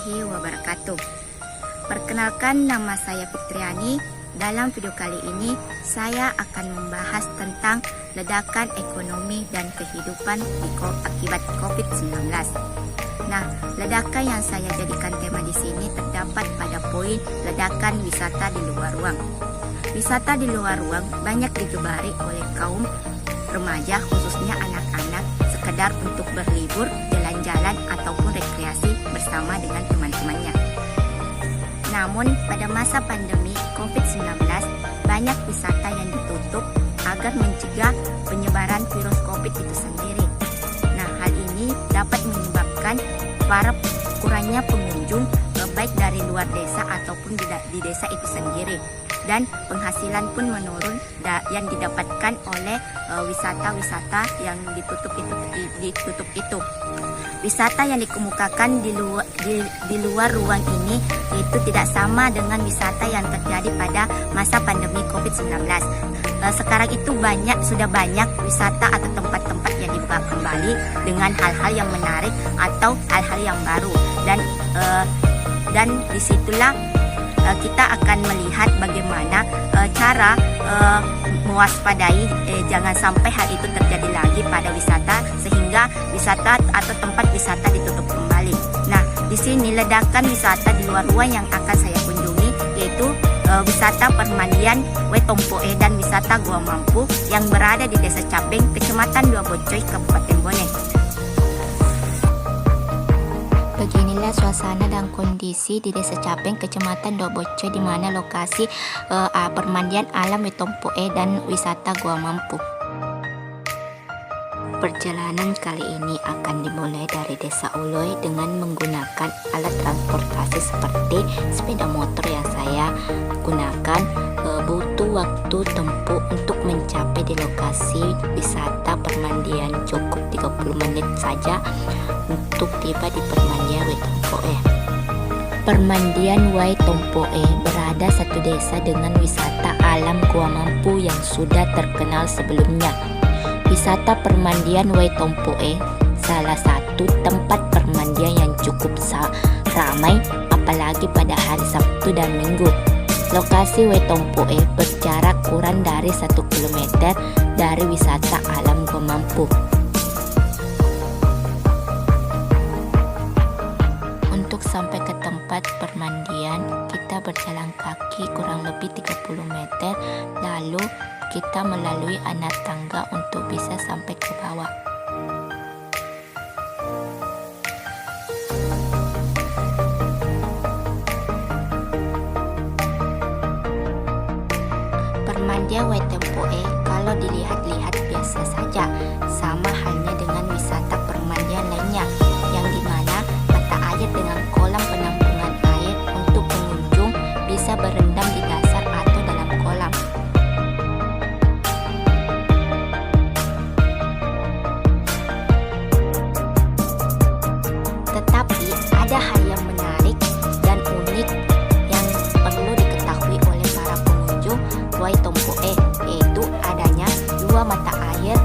warahmatullahi wabarakatuh. Perkenalkan, nama saya Fitriani. Dalam video kali ini saya akan membahas tentang ledakan ekonomi dan kehidupan akibat COVID-19. Nah, ledakan yang saya jadikan tema di sini terdapat pada poin ledakan wisata di luar ruang. Wisata di luar ruang banyak digemari oleh kaum remaja, khususnya anak-anak, sekedar untuk berlibur, jalan-jalan, ataupun rekreasi bersama dengan teman-temannya. Namun, pada masa pandemi COVID-19, banyak wisata yang ditutup agar mencegah penyebaran virus COVID itu sendiri. Nah, hal ini dapat menyebabkan kurangnya pengunjung, baik dari luar desa ataupun di desa itu sendiri. Dan penghasilan pun menurun yang didapatkan oleh wisata-wisata yang ditutup itu. Wisata yang dikemukakan di luar ruang ini itu tidak sama dengan wisata yang terjadi pada masa pandemi COVID-19. Sekarang itu sudah banyak wisata atau tempat-tempat yang dibuka kembali dengan hal-hal yang menarik atau hal-hal yang baru, dan disitulah kita akan melihat bagaimana cara mewaspadai jangan sampai hal itu terjadi lagi pada wisata, sehingga wisata atau tempat wisata ditutup kembali. Nah, di sini ledakan wisata di luar ruang yang akan saya kunjungi yaitu wisata permandian Wetompoe dan wisata Gua Mampu yang berada di Desa Capeng, Kecamatan Dua Bocoy, Kabupaten Bone. Beginilah suasana dan kondisi di Desa Capeng, Kecamatan Dua Bocoy, di mana lokasi permandian alam Wetompoe dan wisata Gua Mampu. Perjalanan kali ini akan dimulai dari Desa Uloy dengan menggunakan alat transportasi seperti sepeda motor yang saya gunakan. Butuh waktu tempuh untuk mencapai di lokasi wisata permandian cukup 30 menit saja untuk tiba di permandian Wetompoe. Permandian Wetompoe berada satu desa dengan wisata alam Gua Mampu yang sudah terkenal sebelumnya. Wisata permandian Wetompoe salah satu tempat permandian yang cukup ramai, apalagi pada hari Sabtu dan Minggu. Lokasi Wetompoe berjarak kurang dari 1 km dari wisata alam Gua Mampu. Untuk sampai ke tempat permandian, kita berjalan kaki kurang lebih 30 meter, lalu kita melalui anak tangga untuk bisa sampai ke bawah. Permandian Wetompoe kalau dilihat-lihat biasa saja, sama halnya dengan wisata permandian lainnya, yang dimana mata air dengan kolam penampungan air untuk pengunjung bisa berendam di dasar atau dalam kolam. Tetapi ada hal yang menarik dan unik yang perlu diketahui oleh para pengunjung Wetompoe, yaitu adanya 2 mata air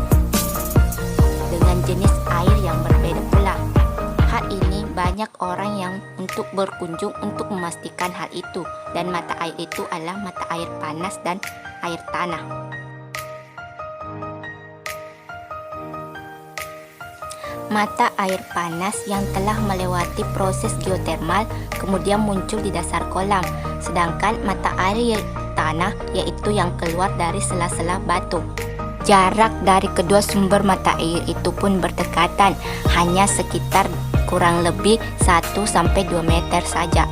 dengan jenis air yang berbeda pula. Hal ini banyak orang yang untuk berkunjung untuk memastikan hal itu, dan mata air itu adalah mata air panas dan air tanah. Mata air panas yang telah melewati proses geotermal kemudian muncul di dasar kolam, sedangkan mata air tanah yaitu yang keluar dari sela-sela batu. Jarak dari kedua sumber mata air itu pun berdekatan, hanya sekitar kurang lebih 1-2 meter saja.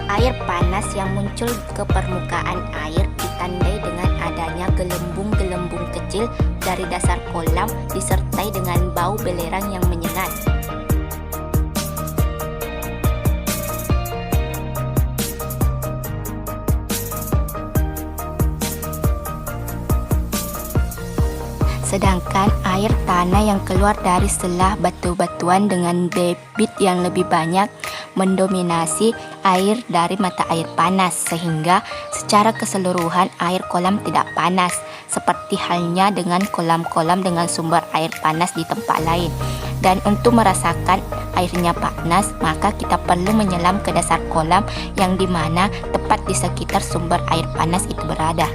Air panas yang muncul ke permukaan air ditandai dengan adanya gelembung-gelembung kecil dari dasar kolam disertai dengan bau belerang yang menyengat. Sedangkan air tanah yang keluar dari selah batu-batuan dengan debit yang lebih banyak mendominasi air dari mata air panas, sehingga secara keseluruhan air kolam tidak panas, seperti halnya dengan kolam-kolam dengan sumber air panas di tempat lain. Dan untuk merasakan airnya panas, maka kita perlu menyelam ke dasar kolam yang dimana tepat di sekitar sumber air panas itu berada.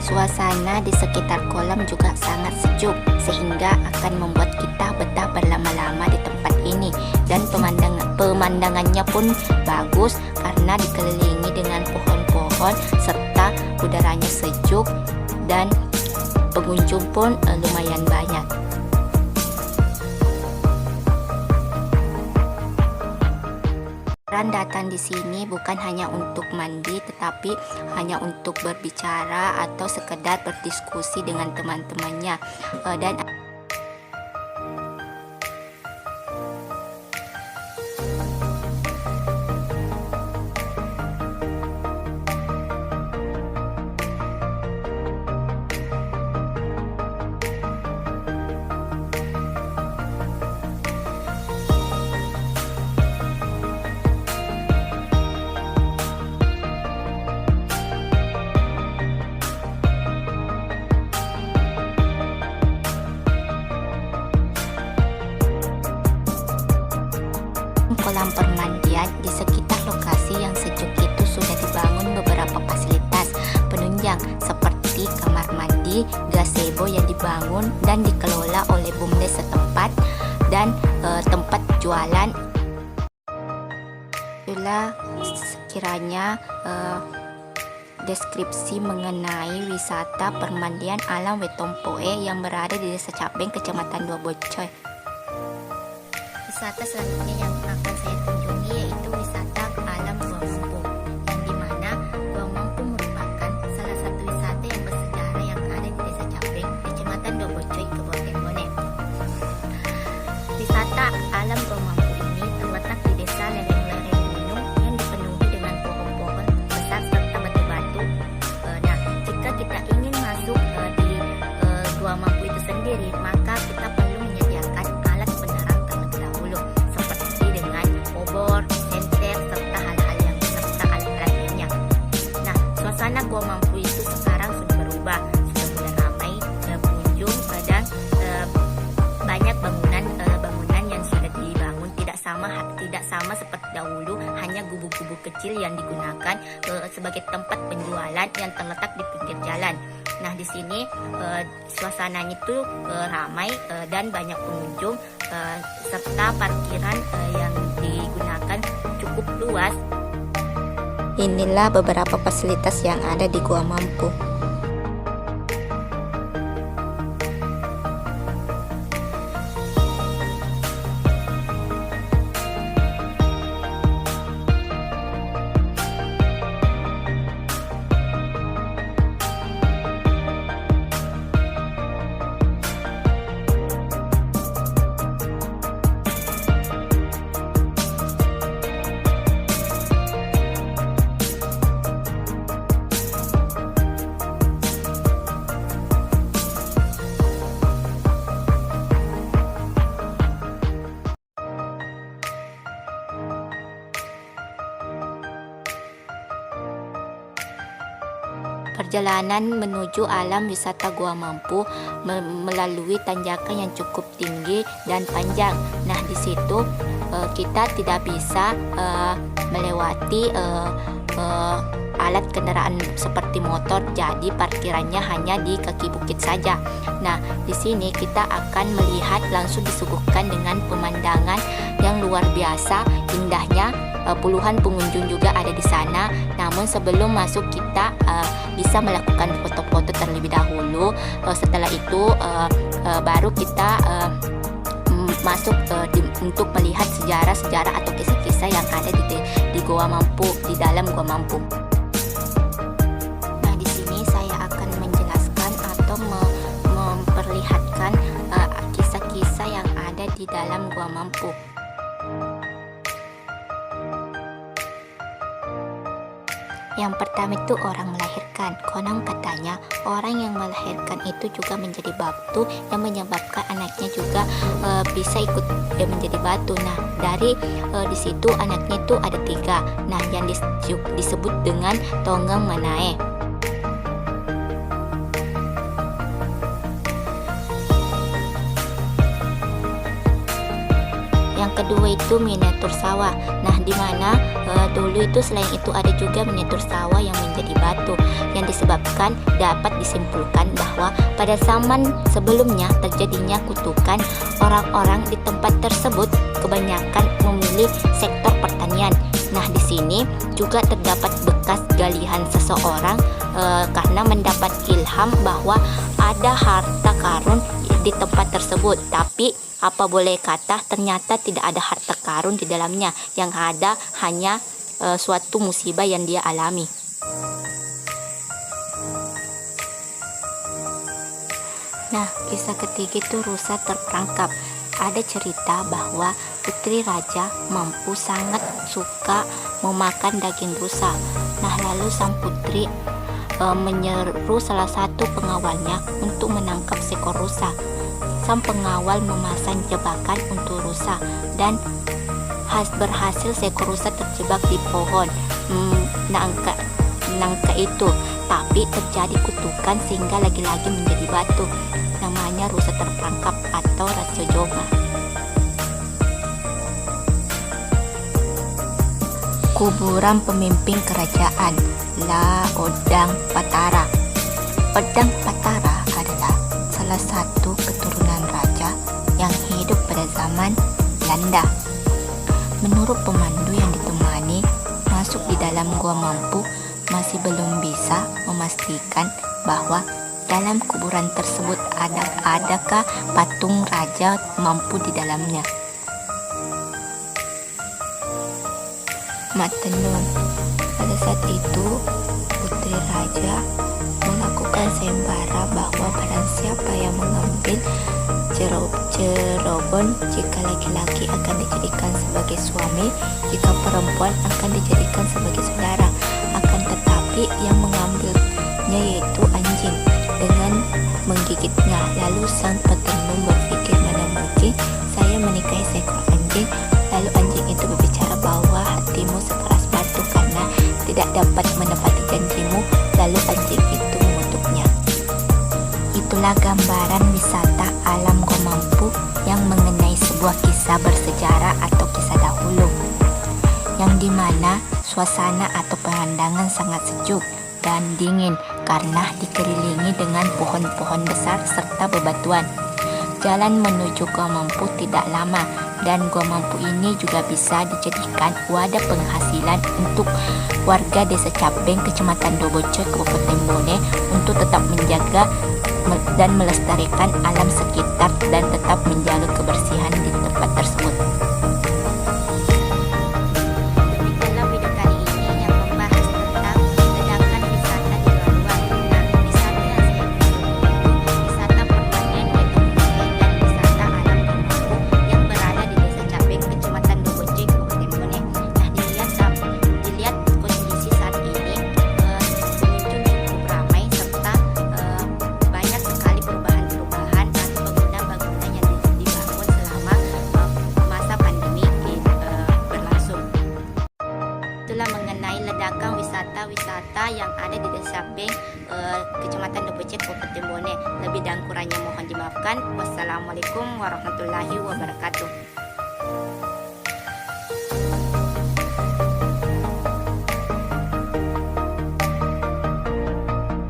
Suasana di sekitar kolam juga sangat sejuk sehingga akan membuat kita betah berlama-lama di tempat ini, dan pemandangannya pun bagus karena dikelilingi dengan pohon-pohon serta udaranya sejuk dan pengunjung pun lumayan banyak. Datang di sini bukan hanya untuk mandi, tetapi hanya untuk berbicara atau sekedar berdiskusi dengan teman-temannya. Dan kolam permandian di sekitar lokasi yang sejuk itu sudah dibangun beberapa fasilitas penunjang seperti kamar mandi, gazebo yang dibangun dan dikelola oleh BUMDes setempat, dan tempat jualan. Itulah sekiranya deskripsi mengenai wisata permandian alam Wetompoe yang berada di Desa Capeng, Kecamatan Dua Bocoy. Wisata selanjutnya yang akan saya kunjungi yaitu wisata alam Gua Mampu, yang dimana Gua Mampu merupakan salah satu wisata yang bersejarah yang ada di Desa Capeng, Kecamatan Dua Bocoy, Kabupaten Bone. Wisata alam Gua Mampu ini terletak di desa lereng-lereng gunung yang dipenuhi dengan pohon-pohon besar serta batu-batu. Nah, jika kita ingin masuk di Gua Mampu itu sendiri, maka kita perlu menyediakan alat penerang terlebih dahulu, seperti dengan obor, senter, serta hal-hal yang serta alat-alat lainnya. Nah, suasana Gua Mampu itu sekarang sudah berubah, sudah mulai ramai pengunjung, dan banyak bangunan yang sudah dibangun tidak sama seperti dahulu, hanya gubuk-gubuk kecil yang digunakan sebagai tempat penjualan yang terletak di pinggir jalan. Nah, di sini suasananya itu ramai dan banyak pengunjung, serta parkiran yang digunakan cukup luas. Inilah beberapa fasilitas yang ada di Gua Mampu. Perjalanan menuju alam wisata Gua Mampu melalui tanjakan yang cukup tinggi dan panjang. Nah, di situ kita tidak bisa melewati alat kendaraan seperti motor, jadi parkirannya hanya di kaki bukit saja. Nah, di sini kita akan melihat langsung disuguhkan dengan pemandangan yang luar biasa indahnya. Puluhan pengunjung juga ada di sana. Namun sebelum masuk kita bisa melakukan foto-foto terlebih dahulu. Setelah itu baru kita masuk untuk melihat sejarah-sejarah atau kisah-kisah yang ada di Gua Mampu, di dalam Gua Mampu. Nah, di sini saya akan menjelaskan atau memperlihatkan kisah-kisah yang ada di dalam Gua Mampu. Yang pertama itu orang melahirkan. Konon katanya orang yang melahirkan itu juga menjadi batu yang menyebabkan anaknya juga bisa ikut menjadi batu. Nah, dari di situ anaknya itu ada 3. Nah, yang disebut dengan tonggang manae. Yang kedua itu miniatur sawah. Nah, di mana dulu itu selain itu ada juga miniatur sawah yang menjadi batu, yang disebabkan dapat disimpulkan bahwa pada zaman sebelumnya terjadinya kutukan, orang-orang di tempat tersebut kebanyakan memilih sektor pertanian. Nah, di sini juga terdapat bekas galian seseorang karena mendapat ilham bahwa ada harta karun di tempat tersebut, tapi apa boleh kata ternyata tidak ada harta karun di dalamnya, yang ada hanya suatu musibah yang dia alami. Nah, kisah ketiga itu rusa terperangkap. Ada cerita bahwa putri raja Mampu sangat suka memakan daging rusa. Nah, lalu sang putri menyeru salah satu pengawalnya untuk menangkap seekor rusa. Sang pengawal memasang jebakan untuk rusa dan berhasil seekor rusa terjebak di pohon nangka itu, tapi terjadi kutukan sehingga lagi-lagi menjadi batu. Namanya rusa terperangkap atau Ratsojoga. Kuburan pemimpin kerajaan La Odang Patara. Odang Patara adalah salah satu keturunan raja yang hidup pada zaman Belanda. Menurut pemandu yang ditemani masuk di dalam gua Mampu, masih belum bisa memastikan bahwa dalam kuburan tersebut adakah patung Raja Mampu di dalamnya. Matenun, pada saat itu putri raja melakukan sayembara bahwa barang siapa yang mengambil cerobon, jika laki-laki akan dijadikan sebagai suami, jika perempuan akan dijadikan sebagai saudara. Akan tetapi yang mengambilnya yaitu anjing dengan menggigitnya. Lalu sang petenung berpikir, mana mungkin saya menikahi seekor anjing. Lalu anjing itu berbicara bahwa hatimu sekeras batu karena tidak dapat menepati janjimu. Lalu anjing itu mengutuknya. Itulah gambaran wisata alam Gua Mampu yang mengenai sebuah kisah bersejarah atau kisah dahulu, yang dimana suasana atau pemandangan sangat sejuk dan dingin karena dikelilingi dengan pohon-pohon besar serta bebatuan. Jalan menuju Gua Mampu tidak lama, dan Gua Mampu ini juga bisa dijadikan wadah penghasilan untuk warga Desa Capeng, Kecamatan Doboce, Kabupaten Bone, untuk tetap menjaga dan melestarikan alam sekitar dan tetap menjaga kebersihan di tempat tersebut. Demikianlah video kali ini yang membahas tentang ledakan wisata di luar. Nah, wisata yang saya itu wisata pertanian yaitu dan wisata alam Gua Mampu yang berada di Desa Capeng, Kecamatan Doboce, Kabupaten Bone. Nah, dilihat kondisi saat ini pengunjung cukup ramai serta banyak sekali perubahan-perubahan atau bangunan-bangunan yang dibangun selama masa pandemi berlangsung. Itulah mengenai ledakan wisata-wisata yang ada di Desa Capeng, Kecamatan Doboce, Kabupaten Bone. Lebih dan kurangnya mohon dimaafkan. Wassalamualaikum warahmatullahi wabarakatuh.